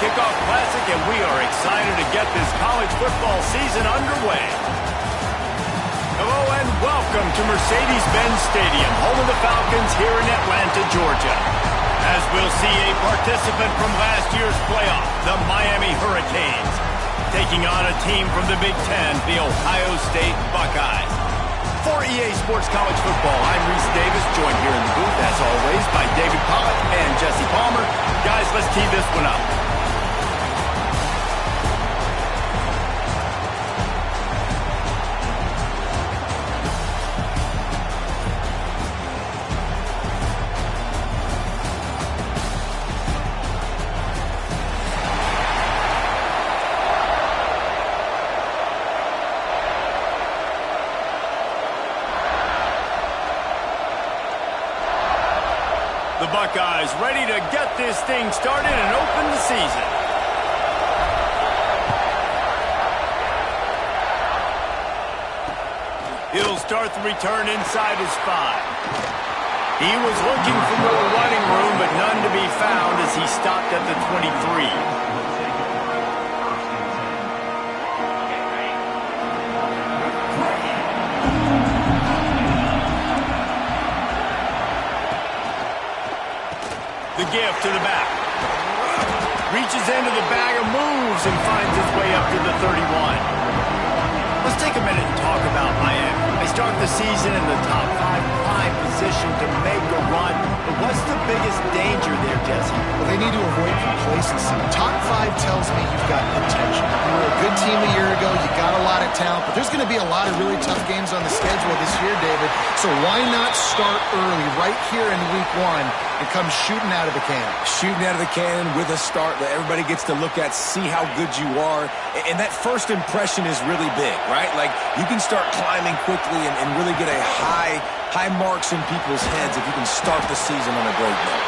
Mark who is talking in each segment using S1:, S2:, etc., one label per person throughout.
S1: Kickoff Classic, and we are excited to get this college football season underway. Hello and welcome to Mercedes-Benz Stadium, home of the Falcons here in Atlanta, Georgia. As we'll see a participant from last year's playoff, the Miami Hurricanes, taking on a team from the Big Ten, the Ohio State Buckeyes. For EA Sports College Football, I'm Reese Davis, joined here in the booth, as always, by David Pollack and Jesse Palmer. Guys, let's tee this one up. The Buckeyes ready to get this thing started and open the season. He'll start the return inside his 5. He was looking for more running room, but none to be found as he stopped at the 23. The give to the back. Reaches into the bag of moves and finds his way up to the 31. Let's take a minute and talk about Miami. They start the season in the top 5 prime position to make a run. But what's the biggest danger there, Jesse?
S2: Well, they need to avoid complacency. Top 5 tells me you've got potential. You were a good team a year ago. You got a lot of talent. But there's going to be a lot of really tough games on the schedule this year, David. So why not start early right here in week 1 and come shooting out of the cannon?
S3: Shooting out of the cannon with a start that everybody gets to look at, see how good you are. And that first impression is really big, right? Like, you can start climbing quickly and really get a high marks in people's heads if you can start the season on a great note.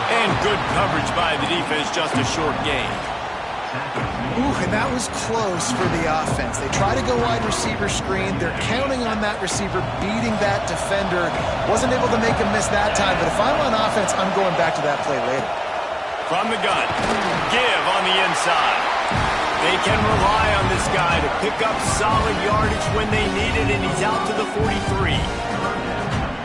S1: And good coverage by the defense, just a short gain.
S2: Ooh, and that was close for the offense. They try to go wide receiver screen. They're counting on that receiver beating that defender. Wasn't able to make him miss that time, but if I'm on offense, I'm going back to that play later.
S1: From the gun, give on the inside. They can rely on this guy to pick up solid yardage when they need it, and he's out to the 43.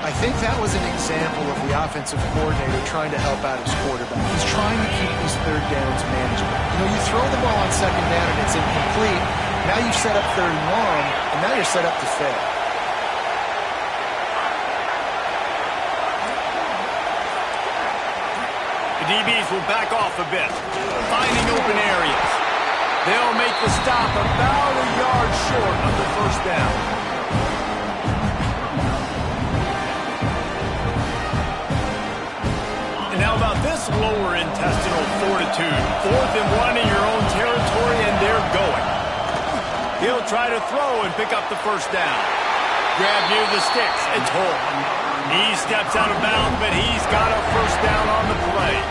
S2: I think that was an example of the offensive coordinator trying to help out his quarterback. He's trying to keep these third downs manageable. You know, you throw the ball on second down and it's incomplete. Now you've set up third and long, and now you're set up to fail.
S1: The DBs will back off a bit, finding open areas. They'll make the stop about a yard short of the first down. And how about this lower intestinal fortitude? 4th and 1 in your own territory, and they're going. He'll try to throw and pick up the first down. Grab near the sticks. It's Holt. He steps out of bounds, but he's got a first down on the play.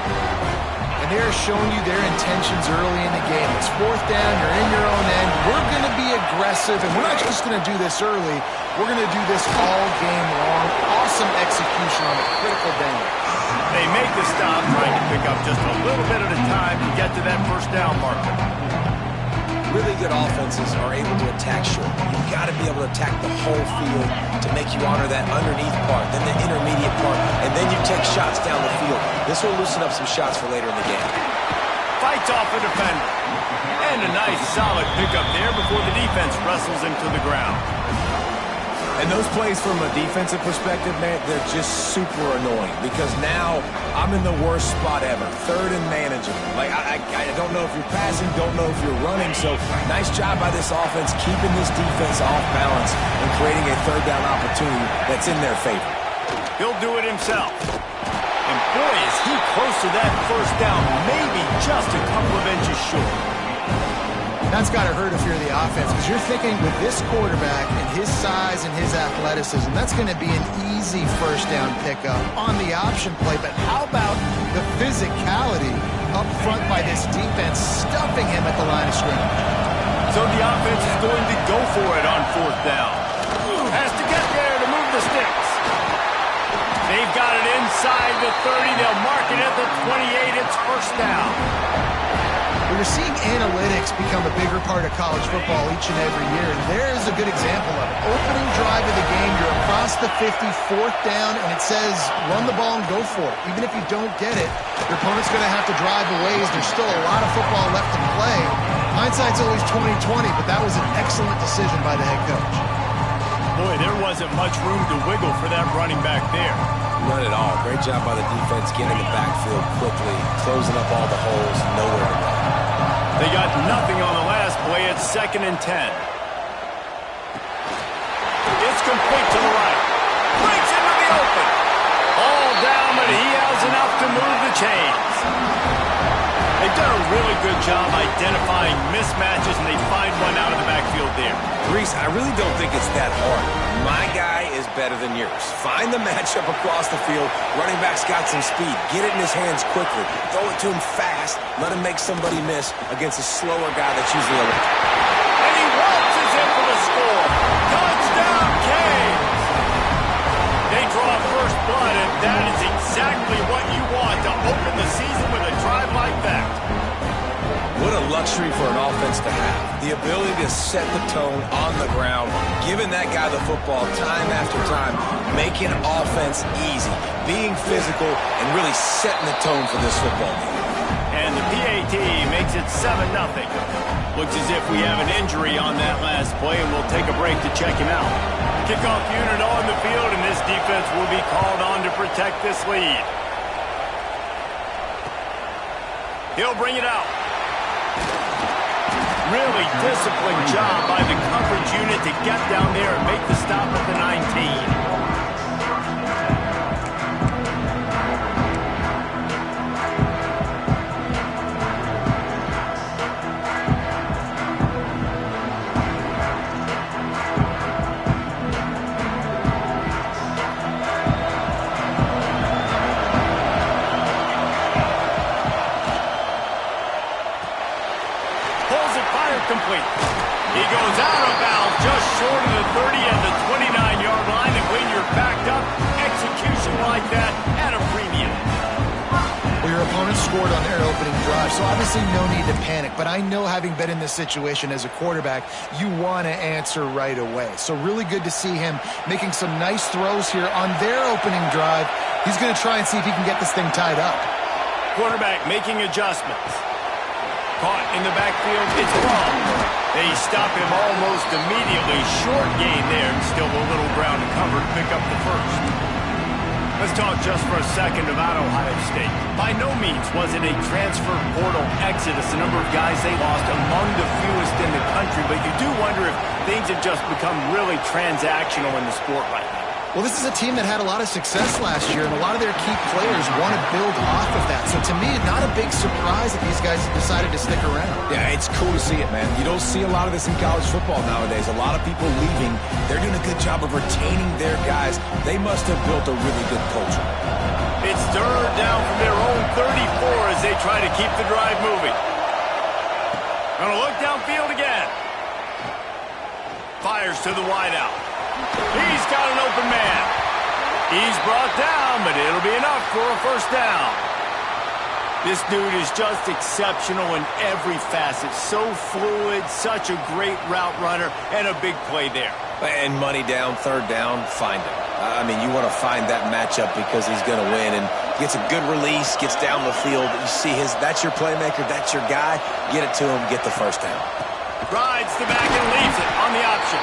S2: And they're showing you their intentions early in the game. It's 4th down, you're in your own end. We're going to be aggressive, and we're not just going to do this early. We're going to do this all game long. Awesome execution on a critical down.
S1: They make the stop, trying to pick up just a little bit at a time to get to that first down marker.
S3: Really good offenses are able to attack short. You've got to be able to attack the whole field to make you honor that underneath part, then the intermediate part, and then you take shots down the field. This will loosen up some shots for later in the game.
S1: Fights off a defender. And a nice solid pickup there before the defense wrestles him to the ground.
S3: And those plays from a defensive perspective, man, they're just super annoying because now I'm in the worst spot ever. 3rd and manageable. Like, I don't know if you're passing, don't know if you're running. So nice job by this offense keeping this defense off balance and creating a 3rd down opportunity that's in their favor.
S1: He'll do it himself. And boy, is he close to that first down, maybe just a couple of inches short.
S2: That's got to hurt if you're the offense, because you're thinking with this quarterback and his size and his athleticism, that's going to be an easy first down pickup on the option play. But how about the physicality up front by this defense, stuffing him at the line of scrimmage?
S1: So the offense is going to go for it on 4th down. Has to get there to move the sticks. They've got it inside the 30. They'll mark it at the 28. It's first down.
S2: we're seeing analytics become a bigger part of college football each and every year, and there is a good example of it. Opening drive of the game, you're across the 50, fourth down, and it says run the ball and go for it. Even if you don't get it, your opponent's going to have to drive a ways. There's still a lot of football left to play. Hindsight's always 20/20, but that was an excellent decision by the head coach.
S1: Boy, there wasn't much room to wiggle for that running back there.
S3: None at all. Great job by the defense getting the backfield quickly, closing up all the holes, nowhere to run.
S1: They got nothing on the last play. It's 2nd and 10. It's complete to the right. Breaks into the open. All down, but he has enough to move the chains. They've done a really good job identifying mismatches, and they find one out of the backfield there.
S3: Reese, I really don't think it's that hard. My guy is better than yours. Find the matchup across the field. Running back's got some speed. Get it in his hands quickly. Throw it to him fast. Let him make somebody miss against a slower guy that's usually a...
S1: And he waltzes in for the score. Touchdown, Canes! They draw first blood, and that is exactly what you want to open the season with a drive like that.
S3: What a luxury for an offense to have. The ability to set the tone on the ground, giving that guy the football time after time, making offense easy, being physical, and really setting the tone for this football game.
S1: And the PAT makes it 7-0. Looks as if we have an injury on that last play, and we'll take a break to check him out. Kickoff unit on the field, and this defense will be called on to protect this lead. He'll bring it out. Really disciplined job by the coverage unit to get down there and make the stop at the 19. Complete. He goes out of bounds just short of the 30 and the 29-yard line, and when you're backed up, execution like that at a premium.
S2: Well, your opponent scored on their opening drive, so obviously no need to panic, but I know having been in this situation as a quarterback, you want to answer right away. So really good to see him making some nice throws here on their opening drive. He's going to try and see if he can get this thing tied up.
S1: Quarterback making adjustments. Caught in the backfield, it's wrong. They stop him almost immediately. Short gain there, and still a little ground to cover to pick up the first. Let's talk just for a second about Ohio State. By no means was it a transfer portal exodus. The number of guys they lost among the fewest in the country, but you do wonder if things have just become really transactional in the sport right now.
S2: Well, this is a team that had a lot of success last year, and a lot of their key players want to build off of that. So to me, not a big surprise that these guys have decided to stick around.
S3: Yeah, it's cool to see it, man. You don't see a lot of this in college football nowadays. A lot of people leaving. They're doing a good job of retaining their guys. They must have built a really good culture.
S1: It's third down from their own 34 as they try to keep the drive moving. Gonna look downfield again. Fires to the wideout. He's got an open man. He's brought down, but it'll be enough for a first down. This dude is just exceptional in every facet. So fluid, such a great route runner, and a big play there.
S3: And money down, third down, find him. I mean, you want to find that matchup because he's going to win and gets a good release, gets down the field. You see that's your playmaker, that's your guy. Get it to him, get the first down.
S1: Rides the back and leaves it on the option.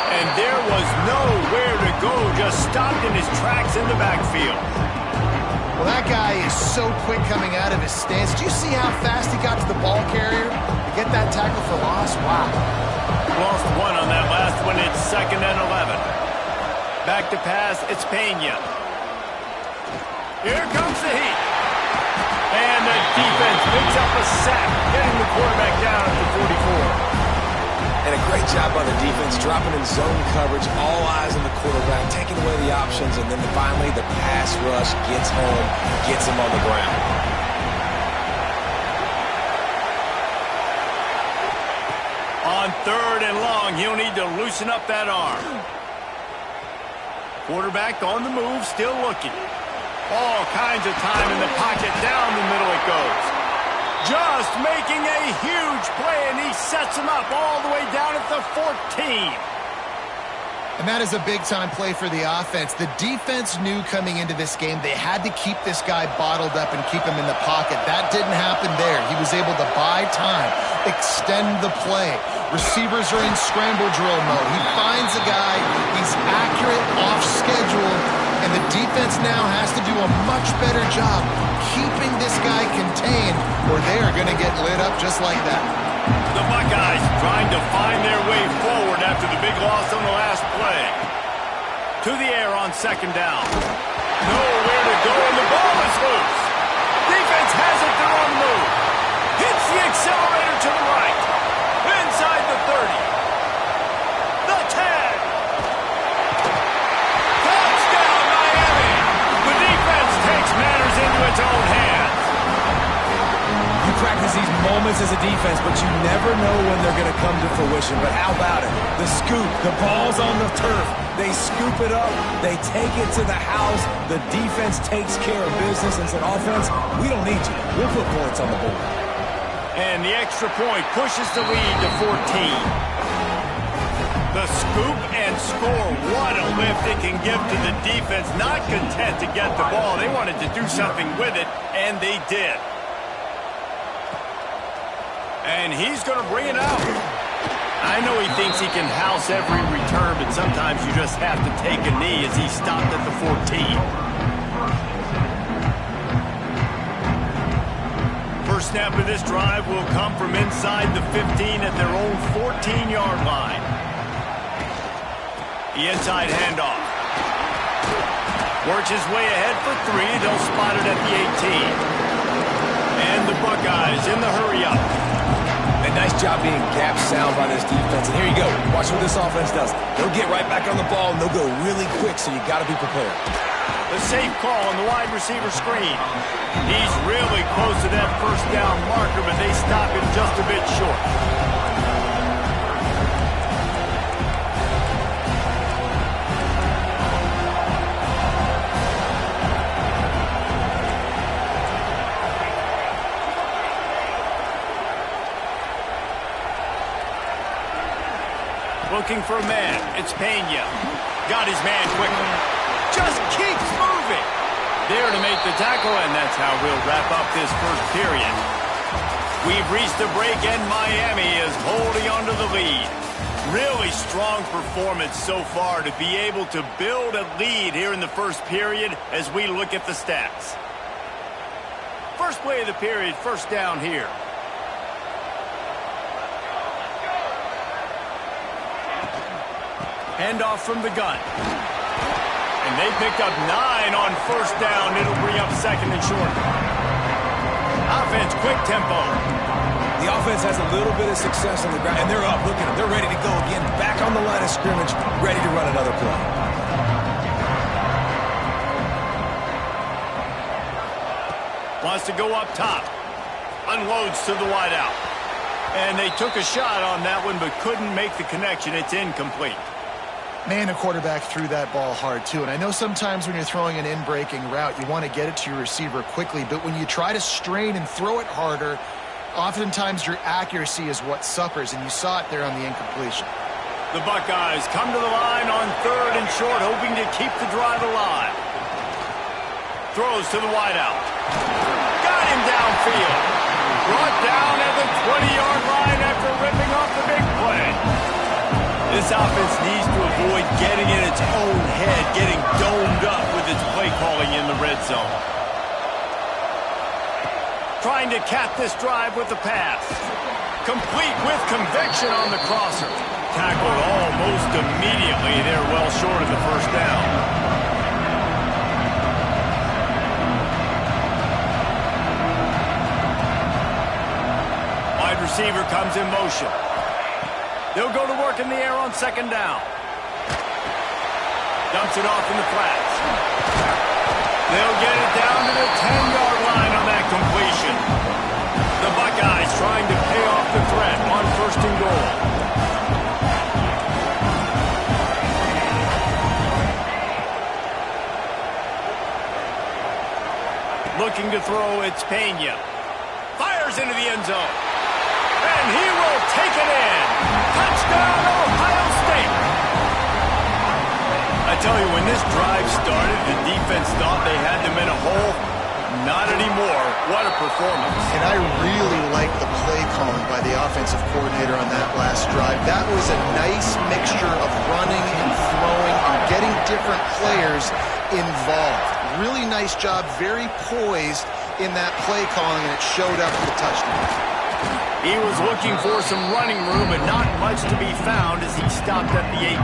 S1: And there was nowhere to go, just stopped in his tracks in the backfield.
S2: Well, that guy is so quick coming out of his stance. Did you see how fast he got to the ball carrier to get that tackle for loss? Wow.
S1: Lost one on that last one. It's 2nd and 11. Back to pass, it's Pena. Here comes the heat. And the defense picks up a sack, getting the quarterback down at the 44.
S3: And a great job by the defense, dropping in zone coverage, all eyes on the quarterback, taking away the options, and then finally the pass rush gets home, gets him on the ground.
S1: On 3rd and long, he'll need to loosen up that arm. Quarterback on the move, still looking. All kinds of time in the pocket, down the middle it goes. Just making a huge play, and he sets him up all the way down at the 14.
S2: And that is a big-time play for the offense. The defense knew coming into this game they had to keep this guy bottled up and keep him in the pocket. That didn't happen there. He was able to buy time, extend the play. Receivers are in scramble drill mode. He finds a guy, he's accurate, off schedule, and the defense now has to do a much better job keeping this guy contained, or they are going to get lit up just like that.
S1: The Buckeyes trying to find their way forward after the big loss on the last play. To the air on second down. Nowhere to go, and the ball is loose. Defense has it, they're on the move. Hits the accelerator to the right. Inside the 30. The 10. Touchdown, Miami. The defense takes matters into its own hands.
S3: You practice these moments as a defense, but you never know when they're going to come to fruition. But how about it? The scoop, the ball's on the turf. They scoop it up. They take it to the house. The defense takes care of business and said, offense, we don't need you. We'll put points on the board.
S1: And the extra point pushes the lead to 14. The scoop and score. What a lift it can give to the defense. Not content to get the ball. They wanted to do something with it, and they did. And he's going to bring it out. I know he thinks he can house every return, but sometimes you just have to take a knee as he stopped at the 14. First snap of this drive will come from inside the 15 at their own 14-yard line. The inside handoff. Works his way ahead for 3. They'll spot it at the 18. And the Buckeyes in the hurry-up.
S3: A nice job being gap sound by this defense. And here you go. Watch what this offense does. They'll get right back on the ball, and they'll go really quick, so you got to be prepared.
S1: The safe call on the wide receiver screen. He's really close to that first down marker, but they stop him just a bit short. Looking for a man. It's Pena. Got his man quickly. Just keeps moving. There to make the tackle, and that's how we'll wrap up this first period. We've reached the break, and Miami is holding onto the lead. Really strong performance so far to be able to build a lead here in the first period as we look at the stats. First play of the period, first down here. Handoff from the gun. And they picked up 9 on first down. It'll bring up second and short. Offense, quick tempo.
S3: The offense has a little bit of success on the ground, and they're up. Look at them. They're ready to go again. Back on the line of scrimmage, ready to run another play.
S1: Wants to go up top. Unloads to the wideout. And they took a shot on that one, but couldn't make the connection. It's incomplete.
S2: Man, the quarterback threw that ball hard, too. And I know sometimes when you're throwing an in-breaking route, you want to get it to your receiver quickly. But when you try to strain and throw it harder, oftentimes your accuracy is what suffers. And you saw it there on the incompletion.
S1: The Buckeyes come to the line on third and short, hoping to keep the drive alive. Throws to the wideout. Got him downfield. Brought down at the 20-yard line after ripping off the big play. This offense needs to avoid getting in its own head, getting domed up with its play calling in the red zone. Trying to cap this drive with the pass. Complete with conviction on the crosser. Tackled almost immediately. They're well short of the first down. Wide receiver comes in motion. They'll go to work in the air on second down. Dumps it off in the flats. They'll get it down to the 10-yard line on that completion. The Buckeyes trying to pay off the threat on first and goal. Looking to throw, it's Pena. Fires fires into the end zone. And he will take it in. Touchdown, Ohio State. I tell you, when this drive started, the defense thought they had them in a hole. Not anymore. What a performance.
S2: And I really like the play calling by the offensive coordinator on that last drive. That was a nice mixture of running and throwing and getting different players involved. Really nice job, very poised in that play calling, and it showed up with the touchdown.
S1: He was looking for some running room, but not much to be found as he stopped at the 18.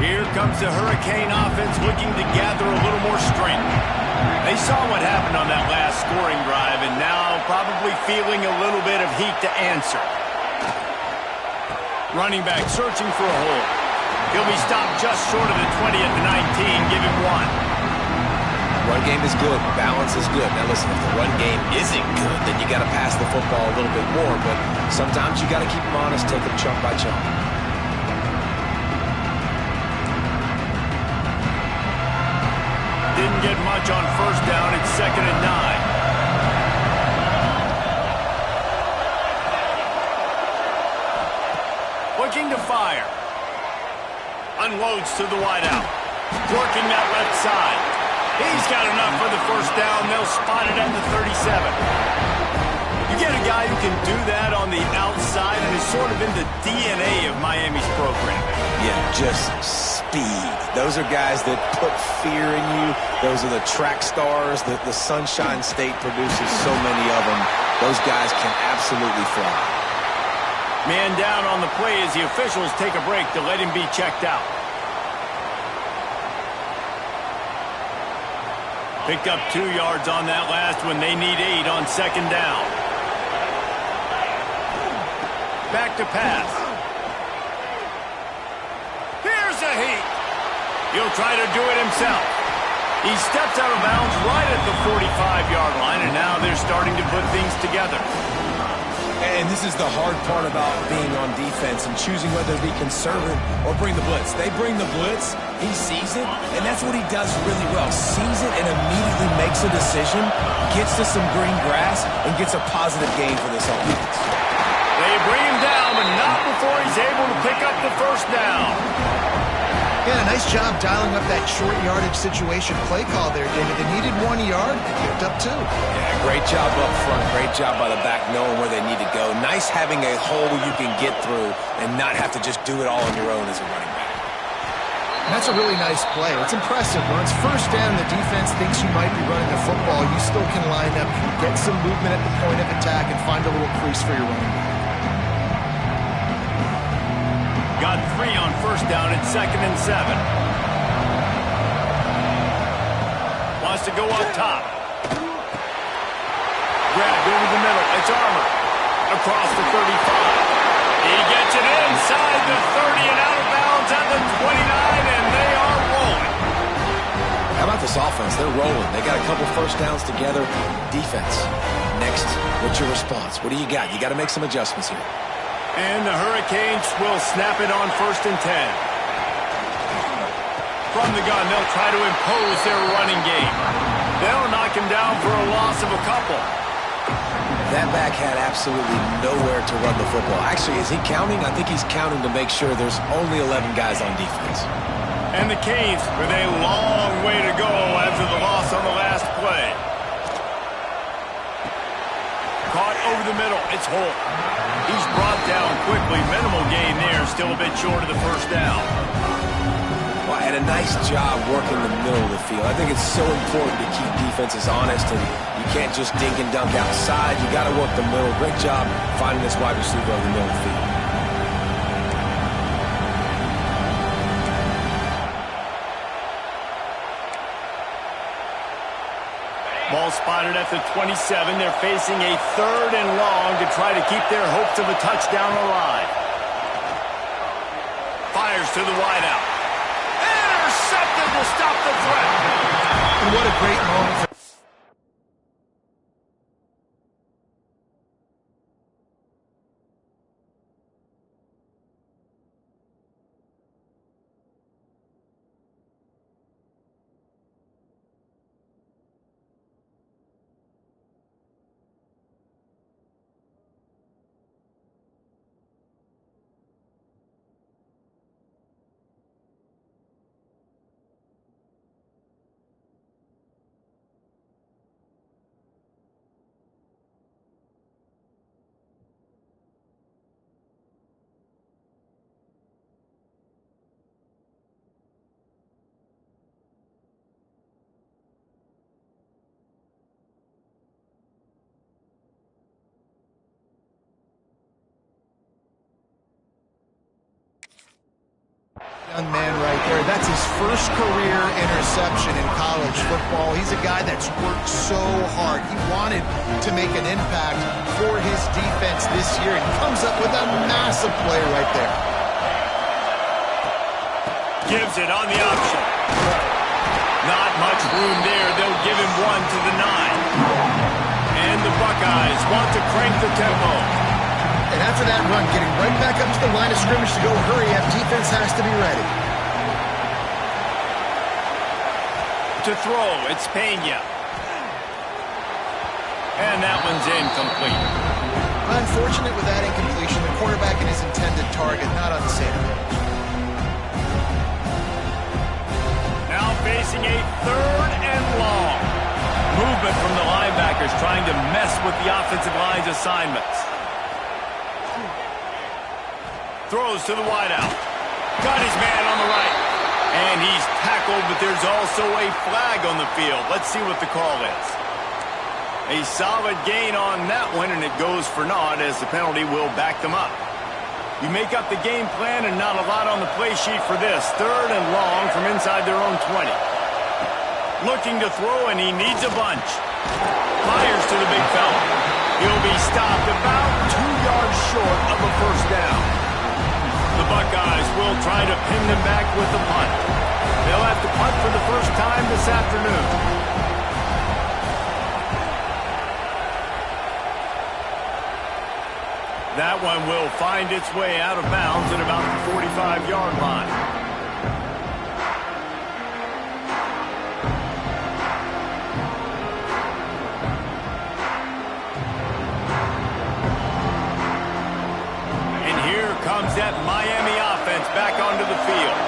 S1: Here comes the Hurricane offense looking to gather a little more strength. They saw what happened on that last scoring drive and now probably feeling a little bit of heat to answer. Running back searching for a hole. He'll be stopped just short of the 20 at the 19. Give him one.
S3: Run game is good. Balance is good. Now listen, if the run game isn't good, then you got to pass the football a little bit more. But sometimes you got to keep them honest, take them chunk by chunk.
S1: Didn't get much on first down. It's 2nd and 9. Looking to fire. Unloads to the wideout. Working that left side. He's got enough for the first down. They'll spot it at the 37. You get a guy who can do that on the outside and is sort of in the DNA of Miami's program.
S3: Yeah, just speed. Those are guys that put fear in you. Those are the track stars. The Sunshine State produces so many of them. Those guys can absolutely fly.
S1: Man down on the play as the officials take a break to let him be checked out. Picked up 2 yards on that last one. They need 8 on 2nd down. Back to pass. Here's a heat. He'll try to do it himself. He steps out of bounds right at the 45-yard line, and now they're starting to put things together.
S3: And this is the hard part about being on defense and choosing whether to be conservative or bring the blitz. They bring the blitz, he sees it, and that's what he does really well. Sees it and immediately makes a decision, gets to some green grass, and gets a positive gain for this offense.
S1: They bring him down, but not before he's able to pick up the first down.
S2: Yeah, nice job dialing up that short yardage situation play call there, David. They needed 1 yard, they picked up 2.
S3: Yeah, great job up front. Great job by the back knowing where they need to go. Nice having a hole you can get through and not have to just do it all on your own as a running back.
S2: And that's a really nice play. It's impressive. When it's first down, the defense thinks you might be running the football. You still can line up, get some movement at the point of attack, and find a little crease for your running back.
S1: Got 3 on first down at 2nd and 7. Wants to go up top. Grabbed over the middle. It's Armour. Across the 35. He gets it inside the 30 and out of bounds at the 29, and they are rolling.
S3: How about this offense? They're rolling. They got a couple first downs together. Defense. Next, what's your response? What do you got? You got to make some adjustments here.
S1: And the Hurricanes will snap it on 1st and 10. From the gun, they'll try to impose their running game. They'll knock him down for a loss of a couple.
S3: That back had absolutely nowhere to run the football. Actually, is he counting? I think he's counting to make sure there's only 11 guys on defense.
S1: And the Canes with a long way to go after the loss on the last play. Caught over the middle. It's Holt. He's brought down quickly. Minimal gain there. Still a bit short of the first down.
S3: Well, and a nice job working the middle of the field. I think it's so important to keep defenses honest, and you can't just dink and dunk outside. You got to work the middle. Great job finding this wide receiver over the middle of the field.
S1: Ball spotted at the 27. They're facing a 3rd and long to try to keep their hopes of a touchdown alive. Fires to the wideout. Intercepted will stop the threat.
S2: And what a great moment for Young man right there. That's his first career interception in college football. He's a guy that's worked so hard. He wanted to make an impact for his defense this year, and he comes up with a massive play right there.
S1: Gives it on the option. Not much room there. They'll give him one to the 9. And the Buckeyes want to crank the tempo.
S2: And after that run, getting right back up to the line of scrimmage to go hurry up, defense has to be ready.
S1: To throw, it's Pena. And that one's incomplete.
S2: Unfortunate with that incompletion, the quarterback and his intended target not on the same page.
S1: Now facing a 3rd and long. Movement from the linebackers trying to mess with the offensive line's assignments. Throws to the wideout. Got his man on the right. And he's tackled, but there's also a flag on the field. Let's see what the call is. A solid gain on that one, and it goes for naught as the penalty will back them up. You make up the game plan and not a lot on the play sheet for this. 3rd and long from inside their own 20. Looking to throw, and he needs a bunch. Fires to the big fella. He'll be stopped about 2 yards short of a first down. The Buckeyes will try to pin them back with the punt. They'll have to punt for the first time this afternoon. That one will find its way out of bounds at about the 45-yard line. Comes that Miami offense back onto the field.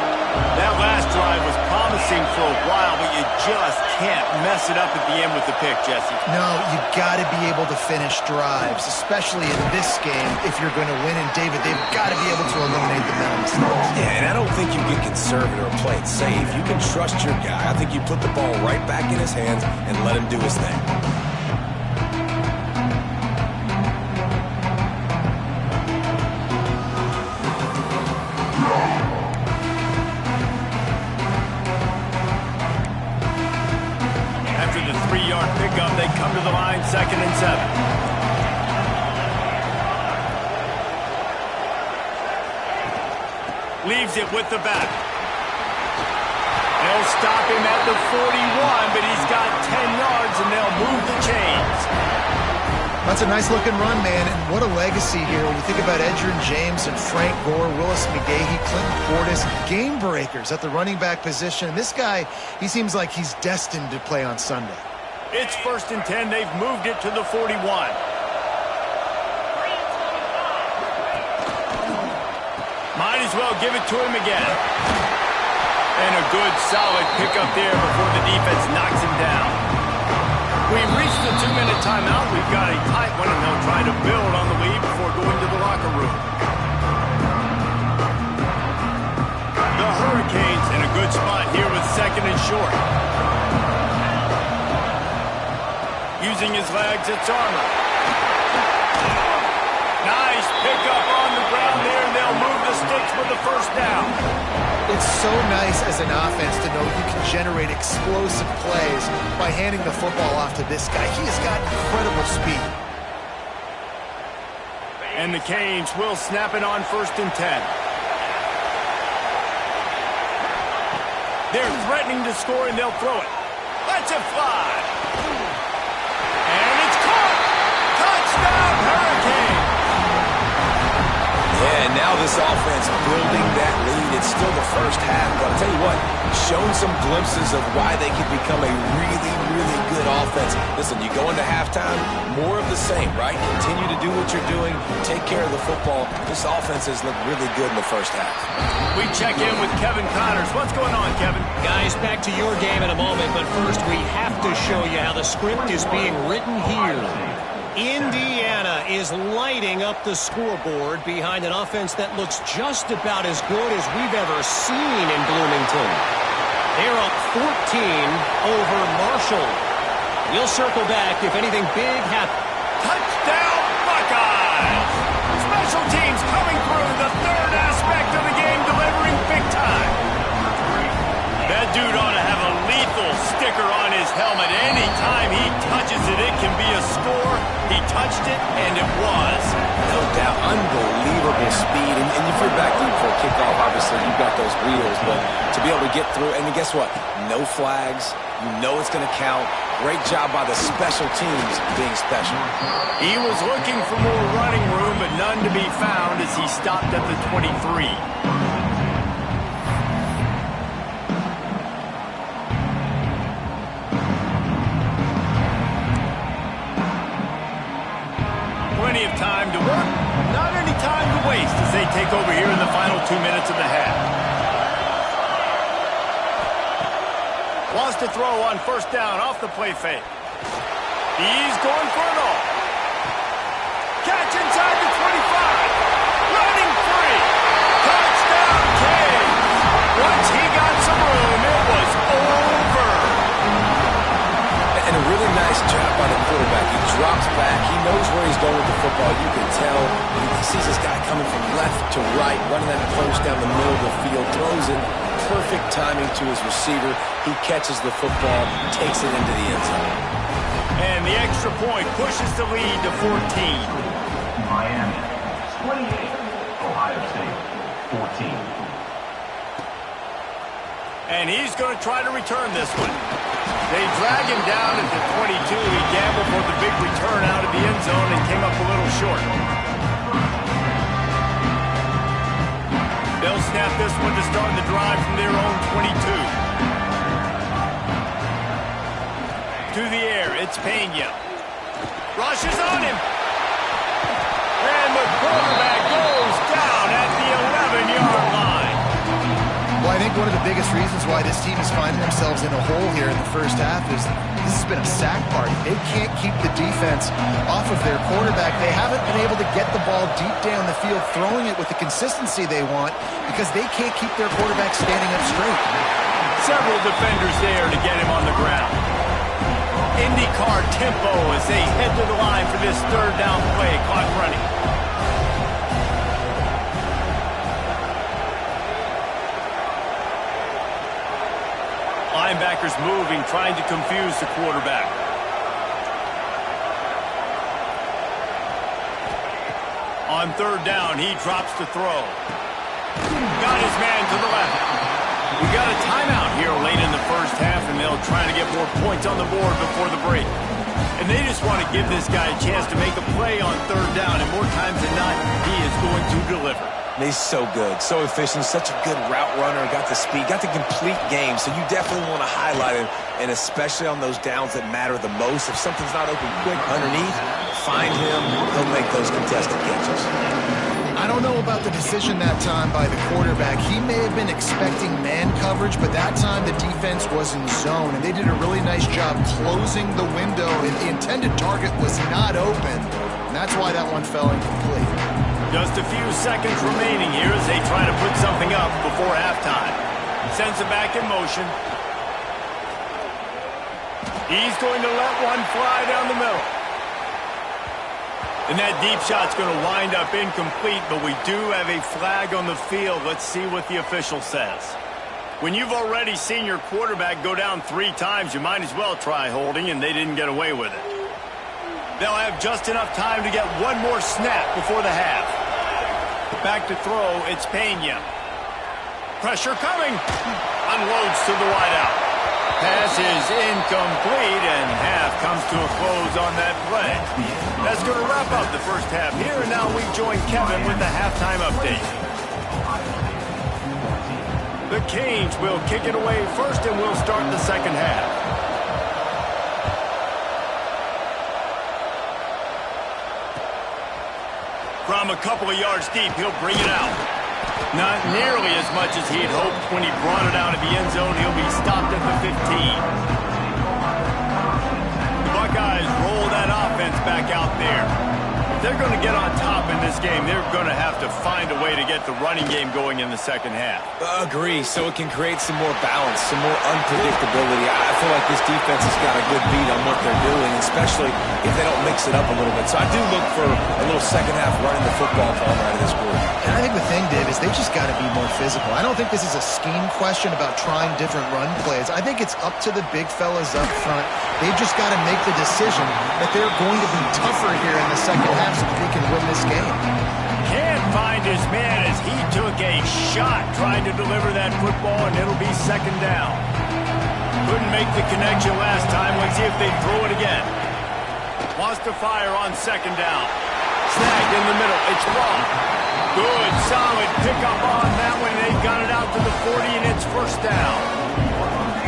S1: That last drive was promising for a while, but you just can't mess it up at the end with the pick, Jesse.
S2: No, you got to be able to finish drives, especially in this game if you're going to win. And David, they've got to be able to eliminate the mental mistakes.
S3: Yeah, and I don't think you get conservative or play it safe. You can trust your guy. I think you put the ball right back in his hands and let him do his thing.
S1: They come to the line, 2nd and 7. Leaves it with the back. They'll stop him at the 41, but he's got 10 yards, and they'll move the chains.
S2: That's a nice-looking run, man, and what a legacy here when you think about Edgerrin James and Frank Gore, Willis McGahee, Clinton Portis, game breakers at the running back position. And this guy, he seems like he's destined to play on Sunday.
S1: It's 1st and 10. They've moved it to the 41. Might as well give it to him again. And a good, solid pickup there before the defense knocks him down. We've reached the 2-minute timeout. We've got a tight one, and they'll try to build on the lead before going to the locker room. The Hurricanes in a good spot here with 2nd and short. Using his legs, it's Armour. Nice pickup on the ground there, and they'll move the sticks for the first down.
S2: It's so nice as an offense to know you can generate explosive plays by handing the football off to this guy. He has got incredible speed.
S1: And the Canes will snap it on 1st and 10. They're threatening to score, and they'll throw it. Let's it fly. And it's caught! Touchdown, Hurricane!
S3: Yeah, and now this offense building that lead. It's still the first half, but I'll tell you what, shown some glimpses of why they could become a really, really good offense. Listen, you go into halftime, more of the same, right? Continue to do what you're doing, take care of the football. This offense has looked really good in the first half.
S1: We check in with Kevin Connors. What's going on, Kevin?
S4: Guys, back to your game in a moment, but first we have to show you how the script is being written here. Indiana is lighting up the scoreboard behind an offense that looks just about as good as we've ever seen in Bloomington. They're up 14 over Marshall. We'll circle back if anything big happens.
S1: Touchdown, Buckeyes! Special teams coming through, the third aspect of the game, delivering big time. time he touches it, it can be a score. He touched it, and it was.
S3: No doubt. Unbelievable speed. And if you're back deep for a kickoff, obviously you've got those wheels. But to be able to get through, and guess what? No flags. You know it's going to count. Great job by the special teams being special.
S1: He was looking for more running room, but none to be found as he stopped at the 23. 'Plenty of time to work, not any time to waste as they take over here in the final 2 minutes of the half. Wants to throw on first down off the play fake. He's going for it all. Catch inside the 25. Running free. Touchdown, Canes. Once he got some room, it was over.
S3: And a really nice job by the quarterback. He drops back. He knows where he's going with the football. You can tell. He sees this guy coming from left to right, running that post down the middle of the field, throws it. Perfect timing to his receiver. He catches the football, takes it into the end zone.
S1: And the extra point pushes the lead to 14.
S5: Miami, 28. Ohio State, 14.
S1: And he's going to try to return this one. They drag him down at the 22. He gambled for the big return out of the end zone and came up a little short. They'll snap this one to start the drive from their own 22. To the air, it's Pena. Rushes on him. And the quarterback goes down at the 11-yard line.
S2: Well, I think one of the biggest reasons why this team is finding themselves in a hole here in the first half is this has been a sack party. They can't keep the defense off of their quarterback. They haven't been able to get the ball deep down the field, throwing it with the consistency they want because they can't keep their quarterback standing up straight.
S1: Several defenders there to get him on the ground. IndyCar tempo as they head to the line for this third down play, clock running. Linebackers moving, trying to confuse the quarterback. On third down, he drops to throw. Got his man to the left. We got a timeout here late in the first half, and they'll try to get more points on the board before the break. And they just want to give this guy a chance to make a play on third down, and more times than not, he is going to deliver.
S3: And he's so good, so efficient, such a good route runner, got the speed, got the complete game, so you definitely want to highlight him, and especially on those downs that matter the most. If something's not open quick underneath, find him, he'll make those contested catches.
S2: I don't know about the decision that time by the quarterback. He may have been expecting man coverage, but that time the defense was in zone, and they did a really nice job closing the window, and the intended target was not open, and that's why that one fell incomplete.
S1: Just a few seconds remaining here as they try to put something up before halftime. Sends it back in motion. He's going to let one fly down the middle. And that deep shot's going to wind up incomplete, but we do have a flag on the field. Let's see what the official says. When you've already seen your quarterback go down 3 times, you might as well try holding, and they didn't get away with it. They'll have just enough time to get one more snap before the half. Back to throw, it's Pena. Pressure coming. Unloads to the wideout. Pass is incomplete, and half comes to a close on that play. That's going to wrap up the first half here, and now we join Kevin with the halftime update. The Canes will kick it away first, and we'll start the second half. From a couple of yards deep, he'll bring it out. Not nearly as much as he had hoped when he brought it out of the end zone. He'll be stopped at the 15. The Buckeyes roll that offense back out there. If they're going to get on top in this game, they're going to have to find a way to get the running game going in the second half.
S3: Agree, so it can create some more balance, some more unpredictability. I feel like this defense has got a good beat on what they're doing, especially if they don't mix it up a little bit. So I do look for a little second half running the football from out of this group.
S2: And I think the thing, Dave, is they just got to be more physical. I don't think this is a scheme question about trying different run plays. I think it's up to the big fellas up front. They've just got to make the decision that they're going to be tougher here in the second half so that they can win this game.
S1: Can't find his man as he took a shot trying to deliver that football, and it'll be second down. Couldn't make the connection last time. Let's see if they throw it again. Wants to fire on second down. Snagged in the middle. It's wrong. Good, solid pickup on that one. They've got it out to the 40, and it's first down.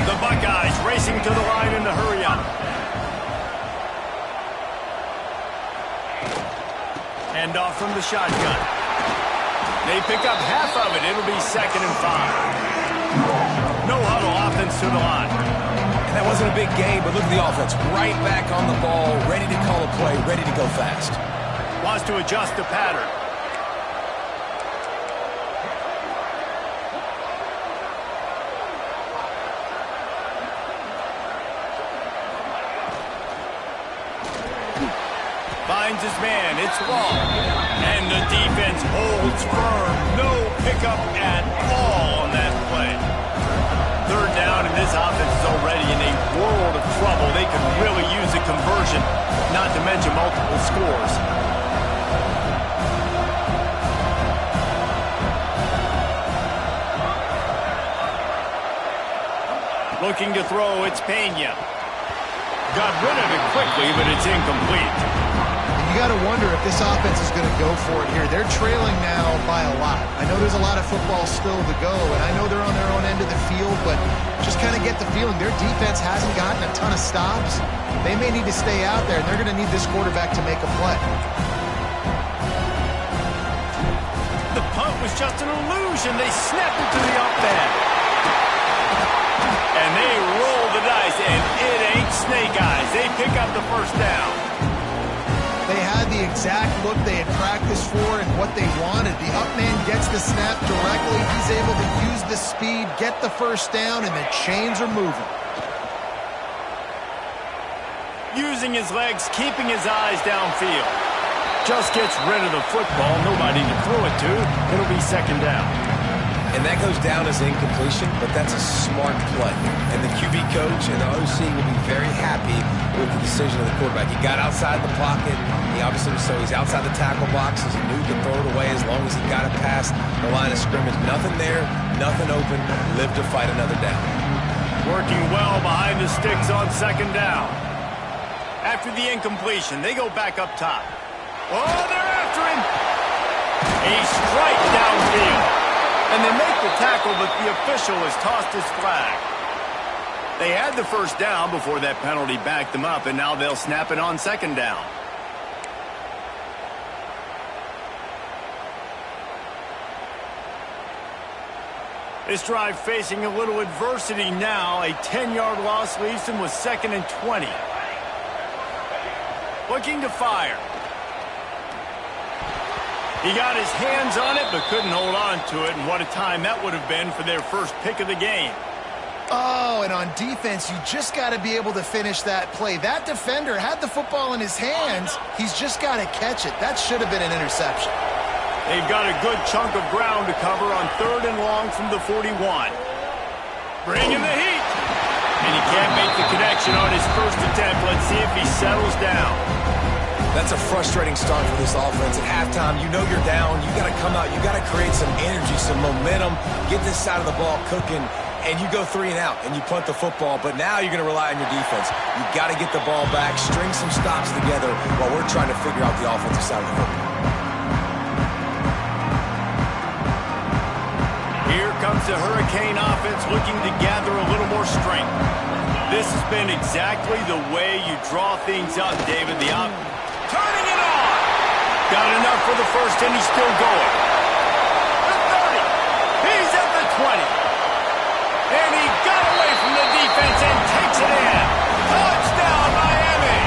S1: The Buckeyes racing to the line in the hurry up. Hand off from the shotgun. They pick up half of it. It'll be 2nd and 5. No huddle, offense to the line.
S3: And that wasn't a big game, but look at the offense. Right back on the ball, ready to call a play, ready to go fast.
S1: Wants to adjust the pattern. Finds his man. It's long. And the defense holds firm. No pickup at all on that play. Third down, and this offense is already in a world of trouble. They could really use a conversion, not to mention multiple scores. Looking to throw, it's Pena. Got rid of it quickly, but it's incomplete.
S2: You got to wonder if this offense is going to go for it here. They're trailing now by a lot. I know there's a lot of football still to go, and I know they're on their own end of the field, but just kind of get the feeling their defense hasn't gotten a ton of stops. They may need to stay out there, and they're going to need this quarterback to make a play.
S1: The punt was just an illusion. They snapped it to the up end. And they roll the dice, and it ain't snake eyes. They pick up the first down.
S2: They had the exact look they had practiced for and what they wanted. The up man gets the snap directly. He's able to use the speed, get the first down, and the chains are moving.
S1: Using his legs, keeping his eyes downfield. Just gets rid of the football. Nobody to throw it to. It'll be second down.
S3: And that goes down as an incompletion, but that's a smart play. And the QB coach and the OC will be very happy with the decision of the quarterback. He got outside the pocket. He obviously was so he's outside the tackle boxes. He knew to throw it away as long as he got it past the line of scrimmage. Nothing there, nothing open. Live to fight another down.
S1: Working well behind the sticks on second down. After the incompletion, they go back up top. Oh, they're after him. A strike downfield. And they make the tackle, but the official has tossed his flag. They had the first down before that penalty backed them up, and now they'll snap it on second down. This drive facing a little adversity now. A 10-yard loss leaves them with 2nd and 20. Looking to fire. He got his hands on it, but couldn't hold on to it, and what a time that would have been for their first pick of the game.
S2: Oh, and on defense, you just got to be able to finish that play. That defender had the football in his hands. He's just got to catch it. That should have been an interception.
S1: They've got a good chunk of ground to cover on 3rd and long from the 41. Bringing the heat. And he can't make the connection on his first attempt. Let's see if he settles down.
S3: That's a frustrating start for this offense. At halftime, you know you're down. You got to come out. You got to create some energy, some momentum, get this side of the ball cooking, and you go 3 and out, and you punt the football. But now you're going to rely on your defense. You got to get the ball back, string some stops together while we're trying to figure out the offensive side of the football.
S1: Here comes the Hurricane offense looking to gather a little more strength. This has been exactly the way you draw things up, David. Turning it on. Got enough for the first, and he's still going. The 30. He's at the 20. And he got away from the defense and takes it in. Touchdown, Miami.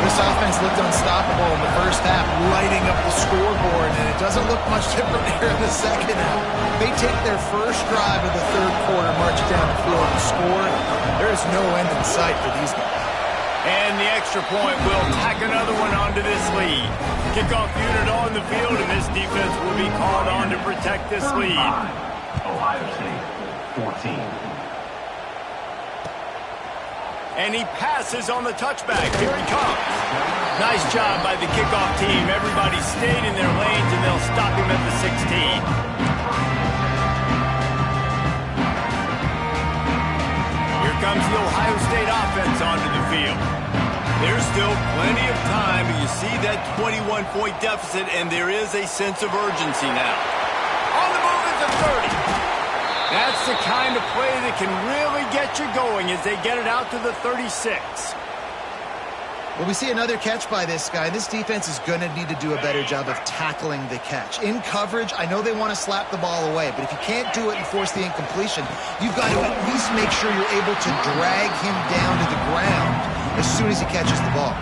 S2: This offense offense looked unstoppable in the first half, lighting up the scoreboard, and it doesn't look much different here in the second half. They take their first drive of the third quarter, march down the field and score. There is no end in sight for these guys.
S1: And the extra point will tack another one onto this lead. Kickoff unit on the field, and this defense will be called on to protect this lead.
S5: Ohio State, 14.
S1: And he passes on the touchback. Here he comes. Nice job by the kickoff team. Everybody stayed in their lanes, and they'll stop him at the 16. Comes the Ohio State offense onto the field. There's still plenty of time, but you see that 21-point deficit, and there is a sense of urgency now. On the move at the 30. That's the kind of play that can really get you going as they get it out to the 36.
S2: Well, we see another catch by this guy. This defense is going to need to do a better job of tackling the catch. In coverage, I know they want to slap the ball away, but if you can't do it and force the incompletion, you've got to at least make sure you're able to drag him down to the ground as soon as he catches the ball.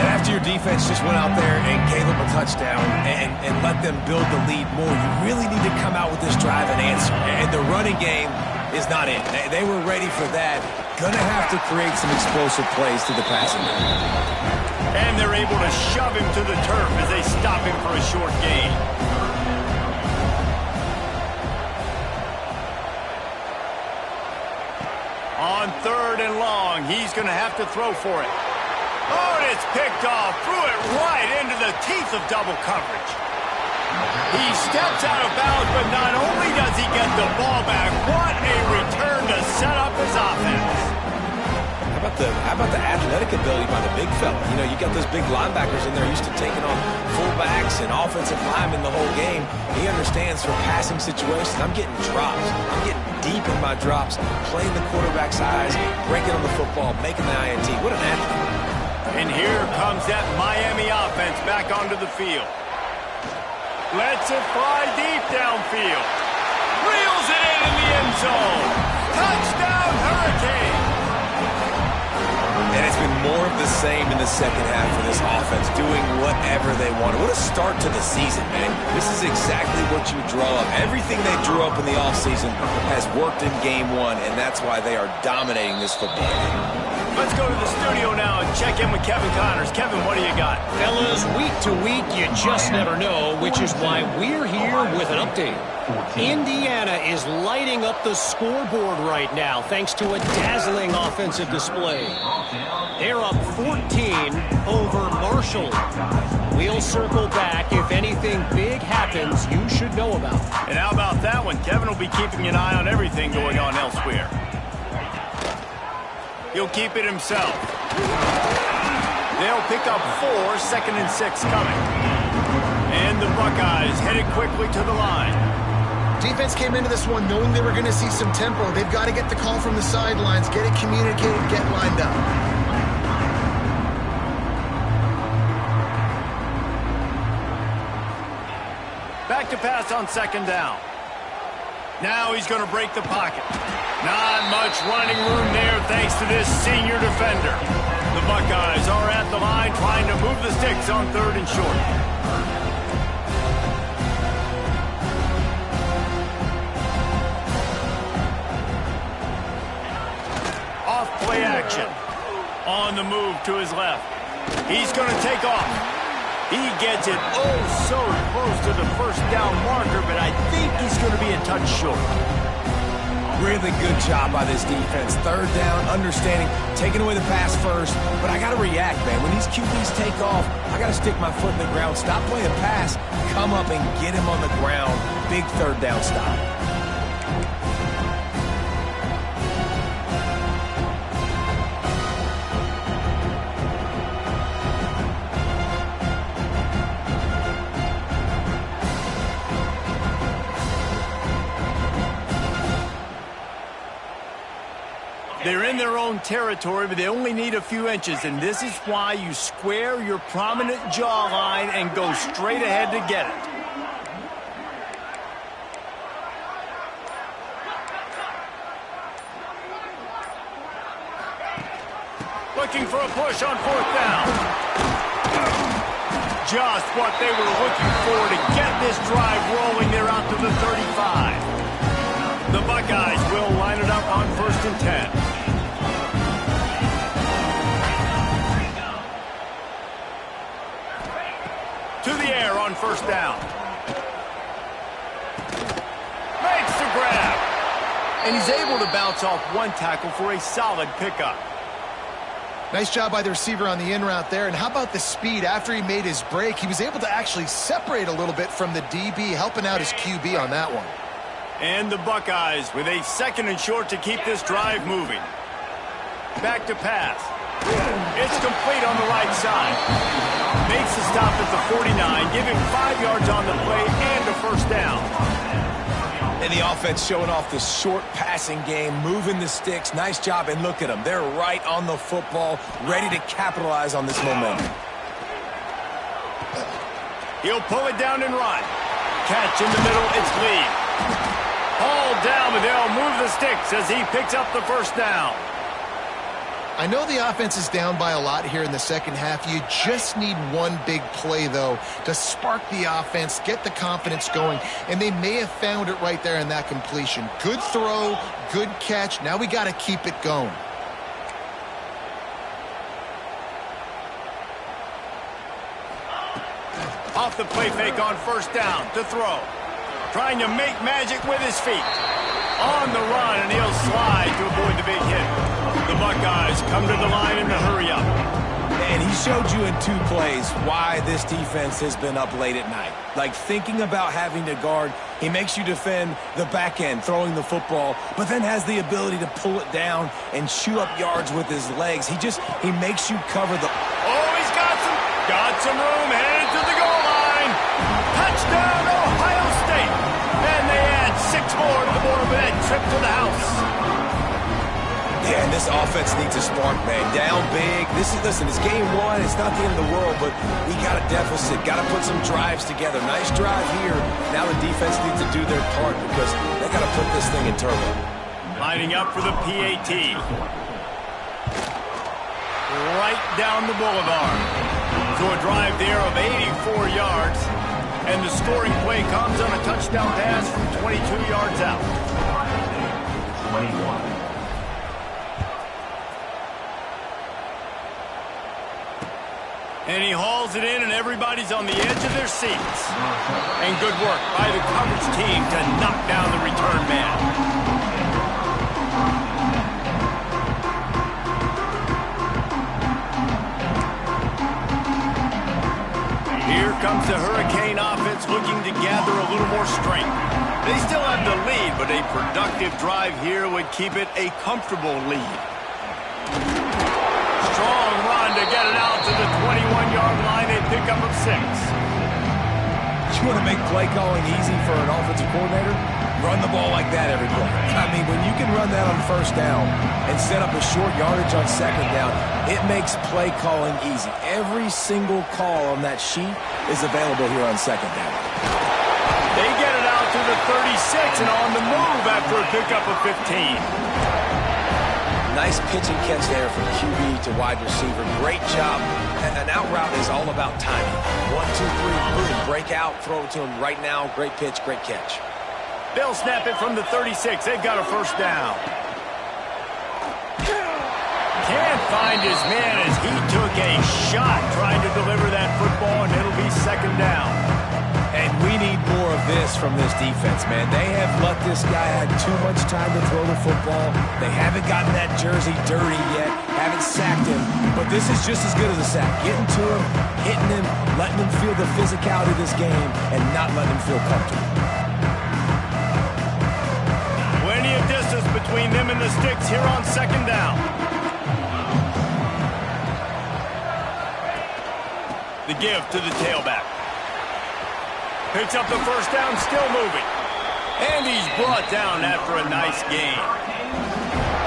S3: And after your defense just went out there and gave them a touchdown and let them build the lead more, you really need to come out with this drive and answer. And the running game is not in. They were ready for that. Gonna have to create some explosive plays to the passing game.
S1: And they're able to shove him to the turf as they stop him for a short gain. On 3rd and long, he's gonna have to throw for it. Oh, and it's picked off. Threw it right into the teeth of double coverage. He steps out of bounds, but not only does he get the ball back, what a return to set up his offense.
S3: How about the athletic ability by the big fella? You know, you got those big linebackers in there used to taking on fullbacks and offensive linemen the whole game. He understands for passing situations. I'm getting drops. I'm getting deep in my drops, playing the quarterback's eyes, breaking on the football, making the INT. What an athlete.
S1: And here comes that Miami offense back onto the field. Lets it fly deep downfield. Reels it in the end zone. Touchdown, Hurricane.
S3: And it's been more of the same in the second half for this offense, doing whatever they wanted. What a start to the season, man. This is exactly what you draw up. Everything they drew up in the offseason has worked in game one, and that's why they are dominating this football game.
S1: Let's go to the studio now and check in with Kevin Connors. Kevin, what do you got?
S4: Fellas, week to week, you just never know, which is why we're here with an update. Indiana is lighting up the scoreboard right now thanks to a dazzling offensive display. They're up 14 over Marshall. We'll circle back if anything big happens you should know about.
S1: And how about that one? Kevin will be keeping an eye on everything going on elsewhere. He'll keep it himself. They'll pick up 4, 2nd and 6 coming. And the Buckeyes headed quickly to the line.
S2: Defense came into this one knowing they were going to see some tempo. They've got to get the call from the sidelines, get it communicated, get lined up.
S1: Back to pass on 2nd down. Now he's going to break the pocket. Not much running room there thanks to this senior defender. The Buckeyes are at the line trying to move the sticks on 3rd and short. Off play action. On the move to his left. He's going to take off. He gets it oh so close to the 1st down marker, but I think he's going to be a touch short.
S3: Really good job by this defense. 3rd down, understanding, taking away the pass first. But I got to react, man. When these QBs take off, I got to stick my foot in the ground. Stop playing pass. Come up and get him on the ground. Big 3rd down stop.
S1: They're in their own territory, but they only need a few inches, and this is why you square your prominent jawline and go straight ahead to get it. looking for a push on 4th down. Just what they were looking for to get this drive rolling. They're out to the 35. The Buckeyes will line it up on 1st and 10. To the air on 1st down. Makes the grab. And he's able to bounce off one tackle for a solid pickup.
S2: Nice job by the receiver on the in route there. And how about the speed? After he made his break, he was able to actually separate a little bit from the DB, helping out his QB on that one.
S1: And the Buckeyes with a 2nd and short to keep this drive moving. Back to pass. It's complete on the right side. Makes the stop at the 49, giving 5 yards on the play and a 1st down.
S3: And the offense showing off the short passing game, moving the sticks. Nice job, and look at them. They're right on the football, ready to capitalize on this momentum.
S1: He'll pull it down and run. Catch in the middle, it's Lee. Hauled down, but they'll move the sticks as he picks up the 1st down.
S2: I know the offense is down by a lot here in the second half. You just need one big play, though, to spark the offense, get the confidence going, and they may have found it right there in that completion. Good throw, good catch. Now we got to keep it going.
S1: Off the play fake on 1st down to throw. Trying to make magic with his feet. On the run, and he'll slide to avoid the big hit. The Buckeyes come to the line in the hurry up.
S3: And he showed you in 2 plays why this defense has been up late at night. Like thinking about having to guard, he makes you defend the back end, throwing the football, but then has the ability to pull it down and chew up yards with his legs. He makes you cover the...
S1: Oh, he's got some room, headed to the goal line. Touchdown, Ohio State. And they add 6 more to the board with that trip to the house.
S3: Yeah, and this offense needs a spark, man. Down big. Listen, it's game 1. It's not the end of the world, but we got a deficit. Got to put some drives together. Nice drive here. Now the defense needs to do their part because they got to put this thing in turbo.
S1: Lining up for the PAT. Right down the boulevard. So a drive there of 84 yards. And the scoring play comes on a touchdown pass from 22 yards out.
S5: 21.
S1: And he hauls it in, and everybody's on the edge of their seats. And good work by the coverage team to knock down the return man. Here comes the Hurricane offense looking to gather a little more strength. They still have the lead, but a productive drive here would keep it a comfortable lead. Strong run to get it out to the 21-yard line. They pick up of 6.
S3: You want to make play calling easy for an offensive coordinator? Run the ball like that every play. I mean, when you can run that on 1st down and set up a short yardage on 2nd down, it makes play calling easy. Every single call on that sheet is available here on 2nd down.
S1: They get it out to the 36 and on the move after a pickup of 15.
S3: Nice pitch and catch there from QB to wide receiver. Great job. And an out route is all about timing. 1, 2, 3, boom, break out, throw it to him right now. Great pitch, great catch.
S1: They'll snap it from the 36. They've got a 1st down. Can't find his man as he took a shot trying to deliver that football, and it'll be 2nd down.
S3: And we need more of this from this defense, man. They have let this guy have too much time to throw the football. They haven't gotten that jersey dirty yet, haven't sacked him. But this is just as good as a sack. Getting to him, hitting him, letting him feel the physicality of this game, and not letting him feel comfortable.
S1: Plenty of distance between them and the sticks here on 2nd down. The give to the tailback. Picks up the 1st down, still moving. And he's brought down after a nice gain.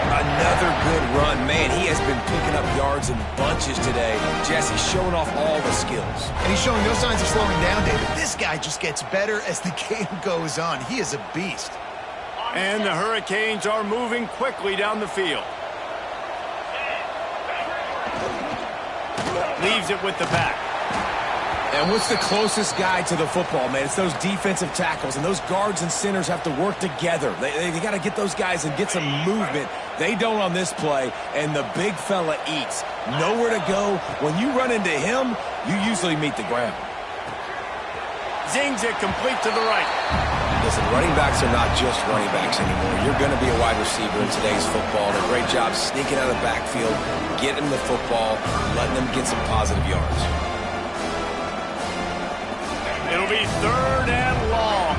S3: Another good run. Man, he has been picking up yards in bunches today. Jesse showing off all the skills.
S2: And he's showing no signs of slowing down, David. This guy just gets better as the game goes on. He is a beast.
S1: And the Hurricanes are moving quickly down the field. Leaves it with the back.
S3: And what's the closest guy to the football, man? It's those defensive tackles, and those guards and centers have to work together. They got to get those guys and get some movement. They don't on this play, and the big fella eats. Nowhere to go. When you run into him, you usually meet the ground.
S1: Zings it complete to the right.
S3: Listen, running backs are not just running backs anymore. You're going to be a wide receiver in today's football, and a great job sneaking out of the backfield, getting the football, letting them get some positive yards.
S1: It'll be 3rd and long.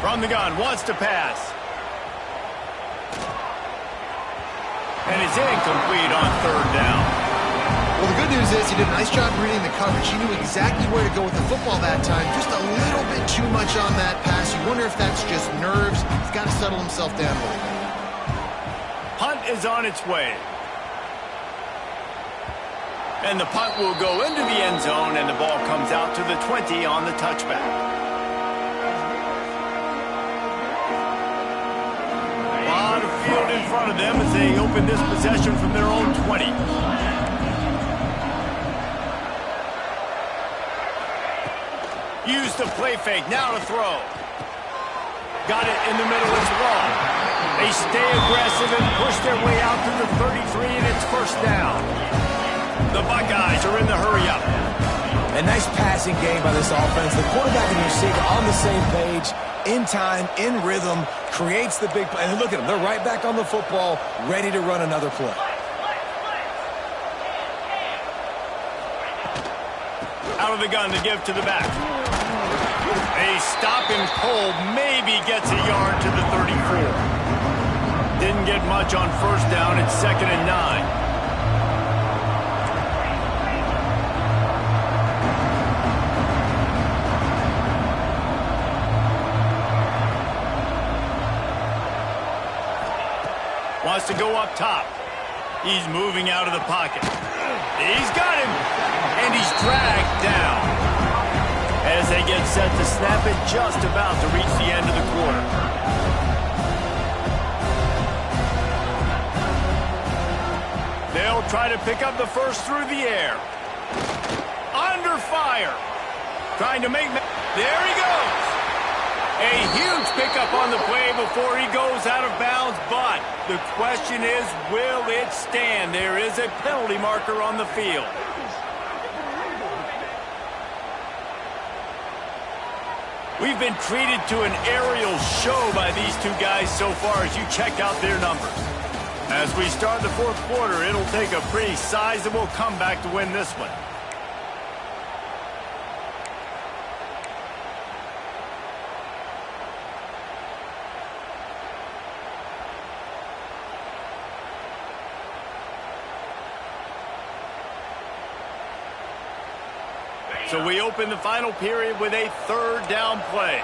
S1: From the gun, wants to pass. And it's incomplete on 3rd down.
S2: Well, the good news is he did a nice job reading the coverage. He knew exactly where to go with the football that time. Just a little bit too much on that pass. You wonder if that's just nerves. He's got to settle himself down a little bit.
S1: Punt is on its way. And the punt will go into the end zone, and the ball comes out to the 20 on the touchback. A lot of field in front of them as they open this possession from their own 20. Use the play fake, now to throw. Got it in the middle as well. They stay aggressive and push their way out to the 33, and it's 1st down. The Buckeyes are in the hurry-up.
S3: A nice passing game by this offense. The quarterback and the receiver on the same page, in time, in rhythm, creates the big play. And look at them. They're right back on the football, ready to run another play.
S1: Out of the gun to give to the back. A stop and pull maybe gets a yard to the 34. Didn't get much on 1st down. It's 2nd and 9. Wants to go up top. He's moving out of the pocket. He's got him. And he's dragged down. As they get set to snap it, just about to reach the end of the quarter. They'll try to pick up the first through the air. Under fire. Trying to make... There he goes. A huge pickup on the play before he goes out of bounds, but the question is, will it stand? There is a penalty marker on the field. We've been treated to an aerial show by these two guys so far as you check out their numbers. As we start the 4th quarter, it'll take a pretty sizable comeback to win this one. So we open the final period with a 3rd down play.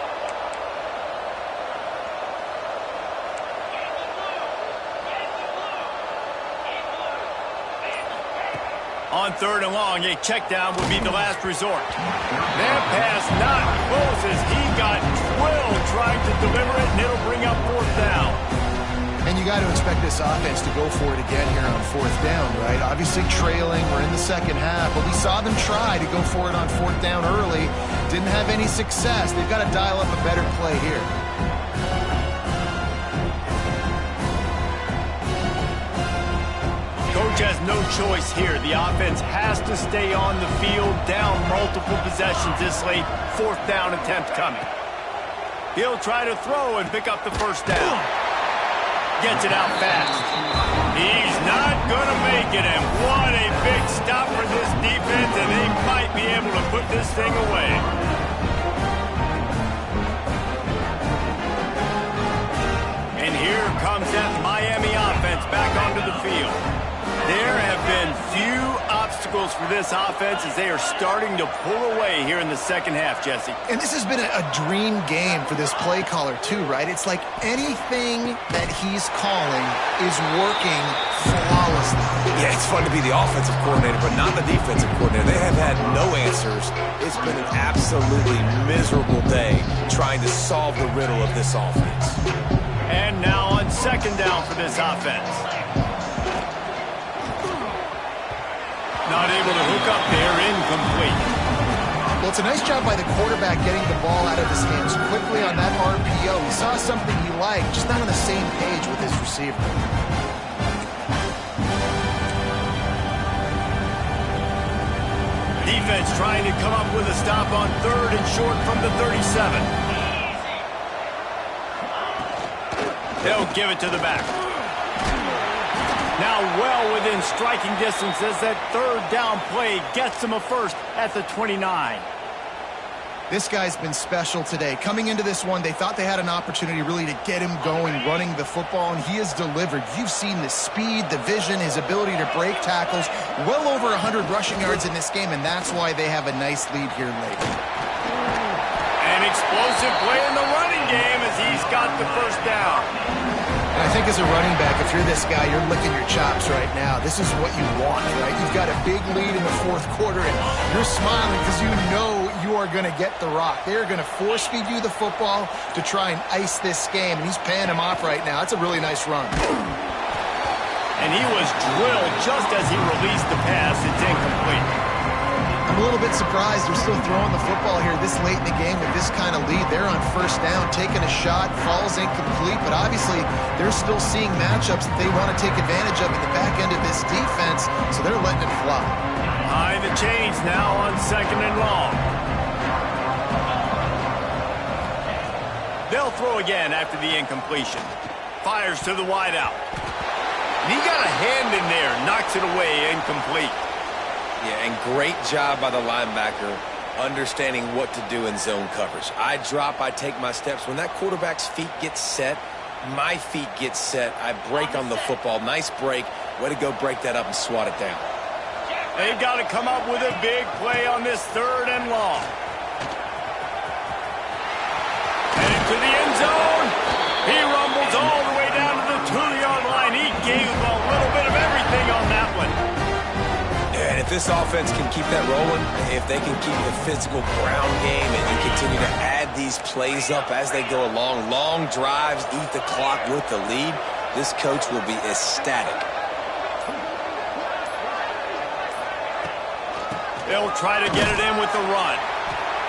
S1: On 3rd and long, a check down would be the last resort. That pass not close as he got drilled trying to deliver it, and it'll bring up 4th down.
S2: And you got to expect this offense to go for it again here on 4th down, right? Obviously trailing, we're in the 2nd half, but we saw them try to go for it on 4th down early. Didn't have any success. They've got to dial up a better play here.
S1: Coach has no choice here. The offense has to stay on the field, down multiple possessions this late. 4th down attempt coming. He'll try to throw and pick up the 1st down. Gets it out fast. He's not going to make it, and what a big stop for this defense, and they might be able to put this thing away. And here comes that Miami offense back onto the field. There have been few obstacles for this offense as they are starting to pull away here in the 2nd half, Jesse.
S2: And this has been a dream game for this play caller, too, right? It's like anything that he's calling is working flawlessly.
S3: Yeah, it's fun to be the offensive coordinator, but not the defensive coordinator. They have had no answers. It's been an absolutely miserable day trying to solve the riddle of this offense.
S1: And now on 2nd down for this offense. Not able to hook up there, incomplete.
S2: Well, it's a nice job by the quarterback getting the ball out of his hands quickly on that RPO. He saw something he liked, just not on the same page with his receiver.
S1: Defense trying to come up with a stop on 3rd and short from the 37. They'll give it to the back. Now well within striking distance as that 3rd down play gets him a first at the 29.
S2: This guy's been special today. Coming into this one, they thought they had an opportunity really to get him going, running the football, and he has delivered. You've seen the speed, the vision, his ability to break tackles. Well over 100 rushing yards in this game, and that's why they have a nice lead here late.
S1: An explosive play in the running game as he's got the first down.
S2: And I think as a running back, if you're this guy, you're licking your chops right now. This is what you want, right? You've got a big lead in the 4th quarter, and you're smiling because you know you are going to get the rock. They're going to force feed you the football to try and ice this game, and he's paying him off right now. That's a really nice run.
S1: And he was drilled just as he released the pass. It's incomplete.
S2: I'm a little bit surprised they're still throwing the football here this late in the game with this kind of lead. They're on 1st down, taking a shot, falls incomplete, but obviously they're still seeing matchups that they want to take advantage of at the back end of this defense, so they're letting it fly.
S1: Behind the chains now on 2nd and long. They'll throw again after the incompletion. Fires to the wideout. And he got a hand in there, knocks it away, incomplete.
S3: Yeah, and great job by the linebacker understanding what to do in zone coverage. I drop, I take my steps. When that quarterback's feet get set, my feet get set, I break on the football. Nice break. Way to go break that up and swat it down.
S1: They've got to come up with a big play on this 3rd and long. Heading to the end zone. He rumbles all the way down to the 2-yard line. He gave a little bit of everything on that one.
S3: And if this offense can keep that rolling, if they can keep the physical ground game and continue to add these plays up as they go along, long drives, eat the clock with the lead, this coach will be ecstatic.
S1: They'll try to get it in with the run.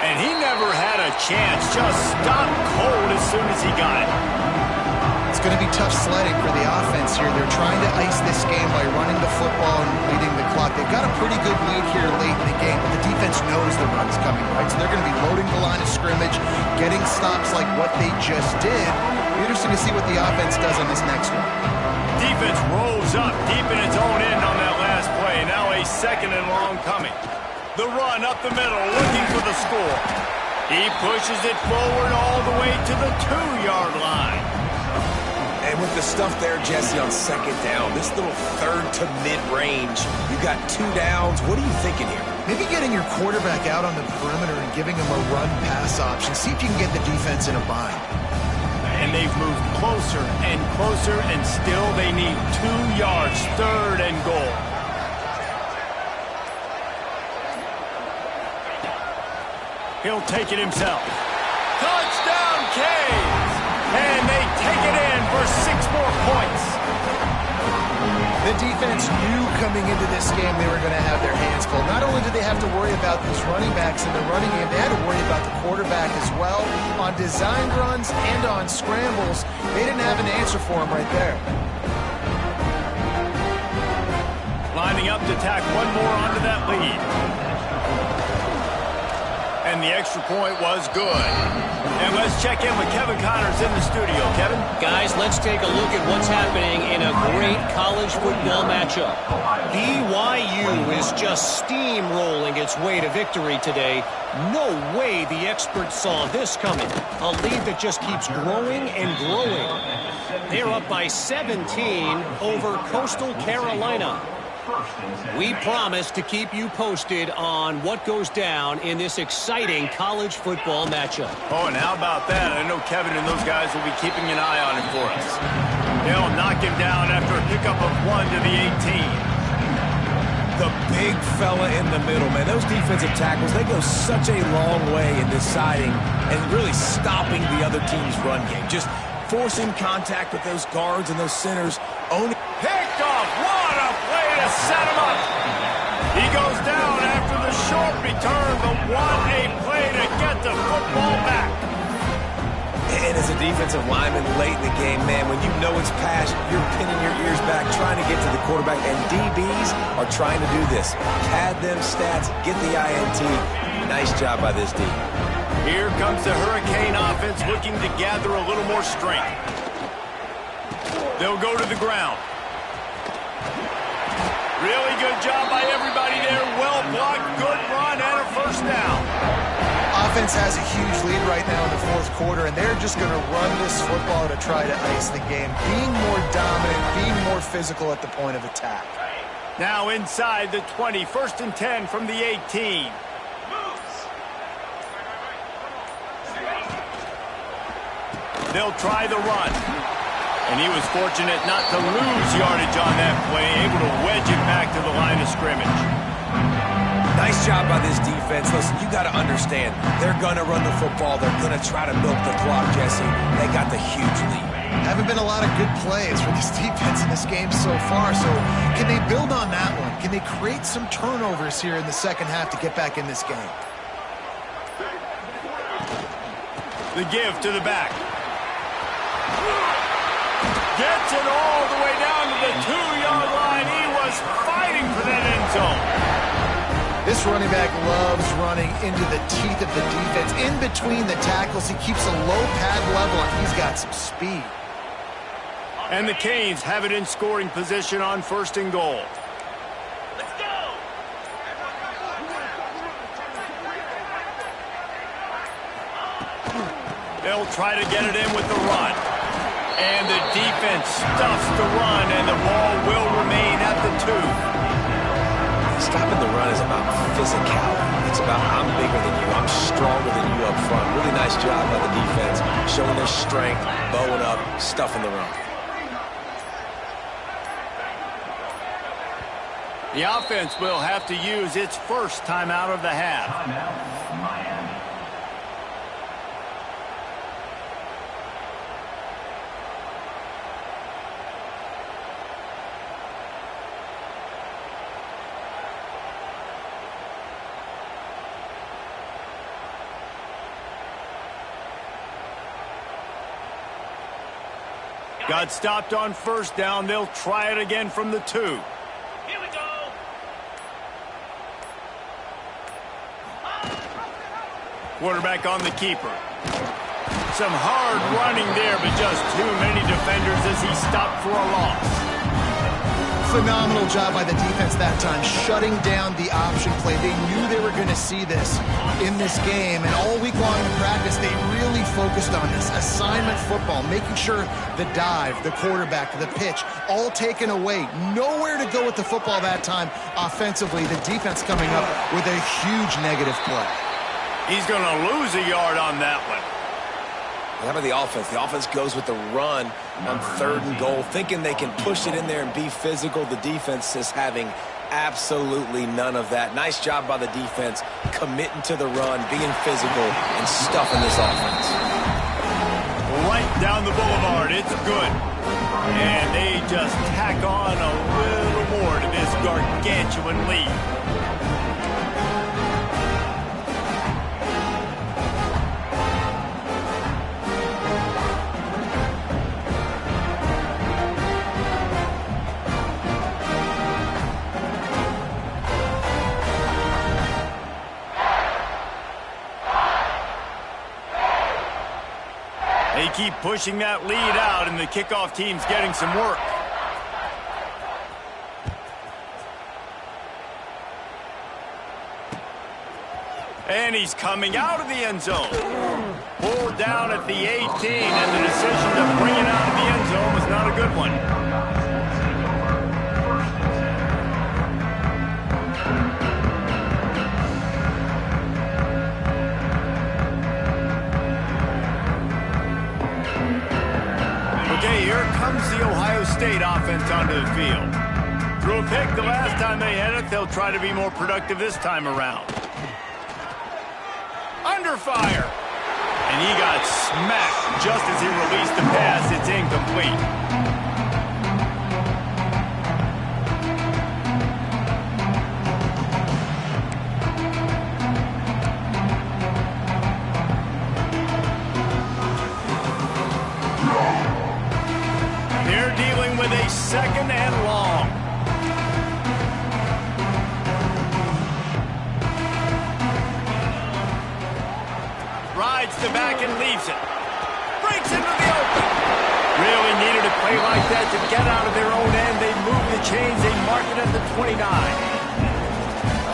S1: And he never had a chance. Just stopped cold as soon as he got it.
S2: It's going to be tough sledding for the offense here. They're trying to ice this game by running the football and leading the clock. They've got a pretty good lead here late in the game, but the defense knows the run's coming, right? So they're going to be loading the line of scrimmage, getting stops like what they just did. Interesting to see what the offense does on this next one.
S1: Defense rolls up deep in its own end on that last play. Now a 2nd and long coming. The run up the middle, looking for the score. He pushes it forward all the way to the 2-yard line.
S3: And with the stuff there, Jesse, on 2nd down, this little 3rd to mid-range, you got 2 downs. What are you thinking here?
S2: Maybe getting your quarterback out on the perimeter and giving him a run-pass option. See if you can get the defense in a bind.
S1: And they've moved closer and closer, and still they need 2 yards, 3rd and goal. He'll take it himself. Touchdown, Canes! And they take it in for 6 more points.
S2: The defense knew coming into this game they were going to have their hands full. Not only did they have to worry about these running backs in the running game, they had to worry about the quarterback as well. On designed runs and on scrambles, they didn't have an answer for him right there.
S1: Lining up to tack one more onto that lead. And the extra point was good. And let's check in with Kevin Connors in the studio. Kevin?
S4: Guys, let's take a look at what's happening in a great college football matchup. BYU is just steamrolling its way to victory today. No way the experts saw this coming. A lead that just keeps growing and growing. They're up by 17 over Coastal Carolina. We promise to keep you posted on what goes down in this exciting college football matchup.
S1: Oh, and how about that? I know Kevin and those guys will be keeping an eye on it for us. They'll knock him down after a pickup of 1 to the 18.
S3: The big fella in the middle, man. Those defensive tackles, they go such a long way in deciding and really stopping the other team's run game. Just forcing contact with those guards and those centers.
S1: Picked off. What a play to set him up. He down after the short return, but what a play to get the football back.
S3: And as a defensive lineman late in the game, man, when you know it's past, you're pinning your ears back, trying to get to the quarterback, and DBs are trying to do this. Pad them stats, get the INT. Nice job by this D.
S1: Here comes the Hurricane offense looking to gather a little more strength. They'll go to the ground. Really good job by everybody there. Well blocked, good run, and a first down.
S2: Offense has a huge lead right now in the fourth quarter, and they're just going to run this football to try to ice the game. Being more dominant, being more physical at the point of attack.
S1: Now inside the 20, 1st and 10 from the 18. They'll try the run. And he was fortunate not to lose yardage on that play, able to wedge it back to the line of scrimmage.
S3: Nice job by this defense. Listen, you got to understand, they're going to run the football. They're going to try to milk the clock, Jesse. They got the huge lead.
S2: Haven't been a lot of good plays for this defense in this game so far, so can they build on that one? Can they create some turnovers here in the second half to get back in this game?
S1: The give to the back. Gets it all the way down to the 2-yard line. He was fighting for that end zone.
S2: This running back loves running into the teeth of the defense. In between the tackles, he keeps a low pad level, and he's got some speed.
S1: And the Canes have it in scoring position on 1st and goal.
S5: Let's go!
S1: They'll try to get it in with the run. And the defense stuffs the run, and the ball will remain at the 2.
S3: Stopping the run is about physicality. It's about I'm bigger than you. I'm stronger than you up front. Really nice job by the defense, showing their strength, bowing up, stuffing the run.
S1: The offense will have to use its first timeout of the half.
S5: Timeout, Miami.
S1: Got stopped on 1st down. They'll try it again from the 2.
S5: Here we go.
S1: Quarterback on the keeper. Some hard running there, but just too many defenders as he stopped for a loss.
S2: Phenomenal job by the defense that time, shutting down the option play. They knew they were going to see this in this game, and all week long in practice, they really focused on this assignment football, making sure the dive, the quarterback, the pitch, all taken away. Nowhere to go with the football that time offensively. The defense coming up with a huge negative play.
S1: He's going to lose a yard on that one.
S3: How about the offense? The offense goes with the run on 3rd and goal, thinking they can push it in there and be physical. The defense is having absolutely none of that. Nice job by the defense, committing to the run, being physical, and stuffing this offense.
S1: Right down the boulevard. It's good. And they just tack on a little more to this gargantuan lead. They keep pushing that lead out, and the kickoff team's getting some work. And he's coming out of the end zone. Pulled down at the 18, and the decision to bring it out of the end zone was not a good one. Okay, here comes the Ohio State offense onto the field. Threw a pick the last time they had it. They'll try to be more productive this time around. Under fire. And he got smacked just as he released the pass. It's incomplete. receives it. Breaks into the open. Really needed a play like that to get out of their own end. They move the chains. They mark it at the 29.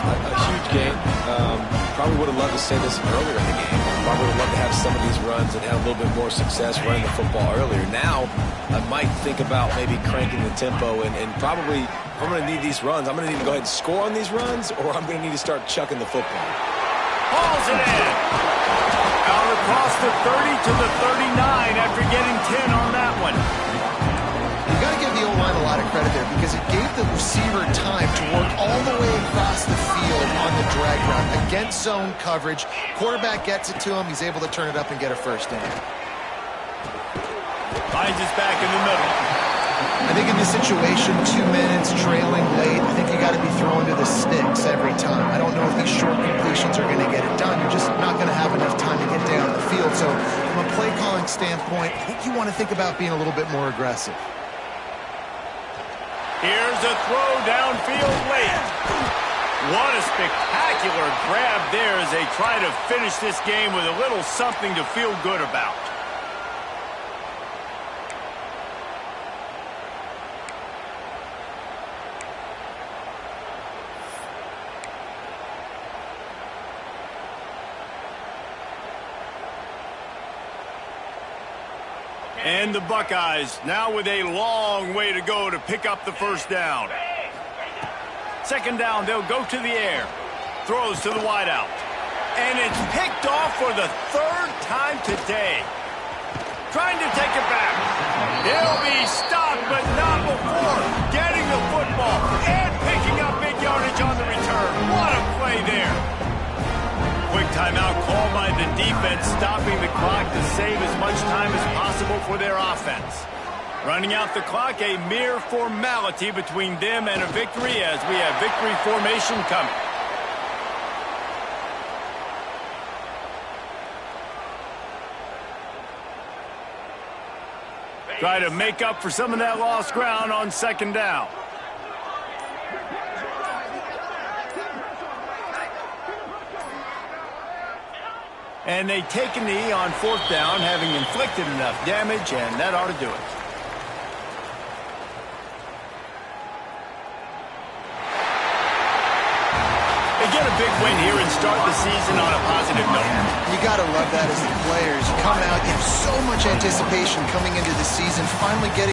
S3: A huge game. Probably would have loved to say this earlier in the game. Probably would have loved to have some of these runs and have a little bit more success running the football earlier. Now, I might think about maybe cranking the tempo and probably, if I'm going to need these runs, I'm going to need to go ahead and score on these runs, or I'm going to need to start chucking the football.
S1: Hauls it in. Out across the 30 to the 39 after getting 10 on that one.
S2: You got to give the O-line a lot of credit there because it gave the receiver time to work all the way across the field on the drag route against zone coverage. Quarterback gets it to him. He's able to turn it up and get a first down.
S1: Finds us back in the middle.
S2: I think in this situation, 2 minutes trailing late, I think you got to be throwing to the sticks every time. I don't know if these short completions are going to get it done. You're just not going to have enough time to get down the field. So from a play calling standpoint, I think you want to think about being a little bit more aggressive.
S1: Here's a throw downfield late. What a spectacular grab there as they try to finish this game with a little something to feel good about. And the Buckeyes now with a long way to go to pick up the first down. Second down, they'll go to the air. Throws to the wideout. And it's picked off for the third time today. Trying to take it back. He'll be stopped, but not before getting the football and picking up big yardage on the return. What a play there. Quick timeout called by the defense, stopping the clock to save as much time as possible for their offense. Running out the clock, a mere formality between them and a victory as we have victory formation coming. Try to make up for some of that lost ground on second down. And they take a knee on fourth down, having inflicted enough damage, and that ought to do it. They get a big win here and start the season on a positive note.
S2: You got to love that as the players. You come out, you have so much anticipation coming into the season, finally getting